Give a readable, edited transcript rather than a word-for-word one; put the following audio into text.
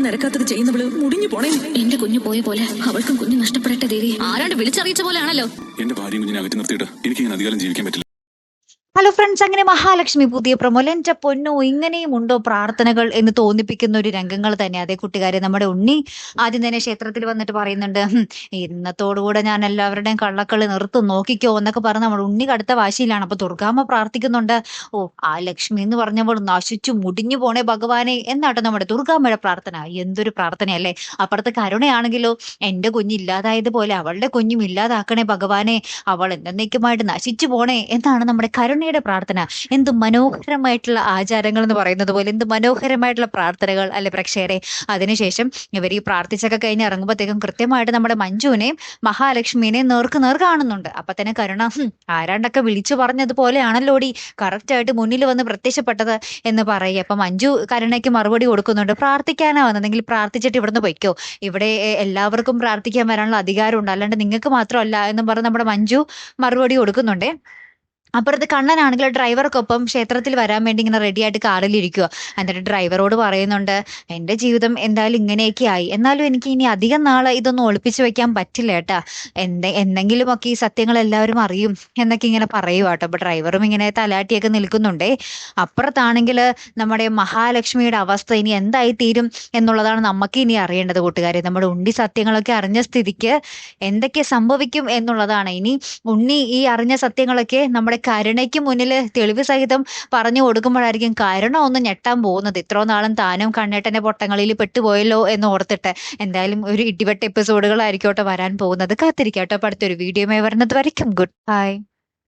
നിരക്കാത്തത് ചെയ്യുന്നവള് മുടിഞ്ഞു പോണേ. എന്റെ കുഞ്ഞു പോയ പോലെ അവൾക്കും കുഞ്ഞു നഷ്ടപ്പെടട്ടെ ദേവി. ആരാണ്ട് വിളിച്ചറിയിച്ച പോലെയാണല്ലോ. എന്റെ ഭാര്യയും കുഞ്ഞിനെ അകറ്റി നിർത്തിയിട്ട് എനിക്ക് ഇങ്ങനെ അധികാരം ജീവിക്കാൻ പറ്റില്ല. ഹലോ ഫ്രണ്ട്സ്, അങ്ങനെ മഹാലക്ഷ്മി പുതിയ പ്രൊമോ. എന്റെ പൊന്നോ, ഇങ്ങനെയും ഉണ്ടോ പ്രാർത്ഥനകൾ എന്ന് തോന്നിപ്പിക്കുന്ന ഒരു രംഗങ്ങൾ തന്നെ. അതേ കൂട്ടുകാരെ, നമ്മുടെ ഉണ്ണി ആദ്യം തന്നെ ക്ഷേത്രത്തിൽ വന്നിട്ട് പറയുന്നുണ്ട്, ഇന്നത്തോടുകൂടെ ഞാൻ എല്ലാവരുടെയും കള്ളക്കളി നിർത്തും, നോക്കിക്കോ എന്നൊക്കെ പറഞ്ഞ് നമ്മുടെ ഉണ്ണി കടുത്ത വാശിയിലാണ്. അപ്പൊ ദുർഗാമ്മ പ്രാർത്ഥിക്കുന്നുണ്ട്, ഓ ആ ലക്ഷ്മി എന്ന് പറഞ്ഞവൾ നശിച്ചു മുടിഞ്ഞു പോണേ ഭഗവാനെ എന്നാട്ടോ നമ്മുടെ ദുർഗാമ്മയുടെ പ്രാർത്ഥന. എന്തൊരു പ്രാർത്ഥനയല്ലേ. അപ്പുറത്തെ കരുണയാണെങ്കിലോ, എന്റെ കുഞ്ഞില്ലാതായതുപോലെ അവളുടെ കുഞ്ഞും ഇല്ലാതാക്കണേ ഭഗവാനെ, അവൾ എന്നേക്കുമായിട്ട് നശിച്ചു പോണേ എന്നാണ് നമ്മുടെ കരുണ പ്രാർത്ഥന. എന്ത് മനോഹരമായിട്ടുള്ള ആചാരങ്ങൾ എന്ന് പറയുന്നത് പോലെ, എന്ത് മനോഹരമായിട്ടുള്ള പ്രാർത്ഥനകൾ അല്ലെ പ്രേക്ഷകരെ. അതിനുശേഷം ഇവർ ഈ പ്രാർത്ഥിച്ചൊക്കെ കഴിഞ്ഞ് ഇറങ്ങുമ്പോഴത്തേക്കും കൃത്യമായിട്ട് നമ്മുടെ മഞ്ജുവിനെയും മഹാലക്ഷ്മിനെയും നേർ കാണുന്നുണ്ട്. അപ്പൊ തന്നെ കരുണ ആരാണ്ടൊക്കെ വിളിച്ചു പറഞ്ഞതുപോലെയാണല്ലോടി കറക്റ്റ് ആയിട്ട് മുന്നിൽ വന്ന് പ്രത്യക്ഷപ്പെട്ടത് എന്ന് പറയുക. അപ്പൊ മഞ്ജു കരുണയ്ക്ക് മറുപടി കൊടുക്കുന്നുണ്ട്, പ്രാർത്ഥിക്കാനാ വന്നതെങ്കിൽ പ്രാർത്ഥിച്ചിട്ട് ഇവിടുന്ന് പൊയ്ക്കോ, ഇവിടെ എല്ലാവർക്കും പ്രാർത്ഥിക്കാൻ വരാനുള്ള അധികാരമുണ്ട്, അല്ലാണ്ട് നിങ്ങൾക്ക് മാത്രമല്ല എന്നും പറഞ്ഞ് നമ്മുടെ മഞ്ജു മറുപടി കൊടുക്കുന്നുണ്ടേ. അപ്പുറത്ത് കണ്ണനാണെങ്കിൽ ഡ്രൈവർക്കൊപ്പം ക്ഷേത്രത്തിൽ വരാൻ വേണ്ടി ഇങ്ങനെ റെഡി ആയിട്ട് കാറിലിരിക്കുക. എന്നിട്ട് ഡ്രൈവറോട് പറയുന്നുണ്ട്, എൻ്റെ ജീവിതം എന്തായാലും ഇങ്ങനെയൊക്കെ ആയി, എന്നാലും എനിക്ക് ഇനി അധികം നാളെ ഇതൊന്നും ഒളിപ്പിച്ചു വെക്കാൻ പറ്റില്ല ഏട്ടാ, എന്തെങ്കിലുമൊക്കെ ഈ സത്യങ്ങൾ എല്ലാവരും അറിയും എന്നൊക്കെ ഇങ്ങനെ പറയുക കേട്ടോ. അപ്പൊ ഡ്രൈവറും ഇങ്ങനെ തലാട്ടിയൊക്കെ നിൽക്കുന്നുണ്ടേ. അപ്പുറത്താണെങ്കിൽ നമ്മുടെ മഹാലക്ഷ്മിയുടെ അവസ്ഥ ഇനി എന്തായി തീരും എന്നുള്ളതാണ് നമുക്ക് ഇനി അറിയേണ്ടത് കൂട്ടുകാരെ. നമ്മുടെ ഉണ്ണി സത്യങ്ങളൊക്കെ അറിഞ്ഞ സ്ഥിതിക്ക് എന്തൊക്കെ സംഭവിക്കും എന്നുള്ളതാണ്. ഇനി ഉണ്ണി ഈ അറിഞ്ഞ സത്യങ്ങളൊക്കെ നമ്മുടെ കരുണയ്ക്ക് മുന്നിൽ തെളിവ് സഹിതം പറഞ്ഞു കൊടുക്കുമ്പോഴായിരിക്കും കരുണ ഒന്ന് ഞെട്ടാൻ പോകുന്നത്. ഇത്രോ നാളും താനും കണ്ണേട്ടന്റെ പൊട്ടങ്ങളിൽ പെട്ടുപോയല്ലോ എന്ന് ഓർത്തിട്ട്. എന്തായാലും ഒരു ഇടിവെട്ട് എപ്പിസോഡുകളായിരിക്കോട്ടെ വരാൻ പോകുന്നത്. കാത്തിരിക്കട്ടോ. അടുത്തൊരു വീഡിയോയുമായി വരുന്നത് വരയ്ക്കും ഗുഡ് ബൈ.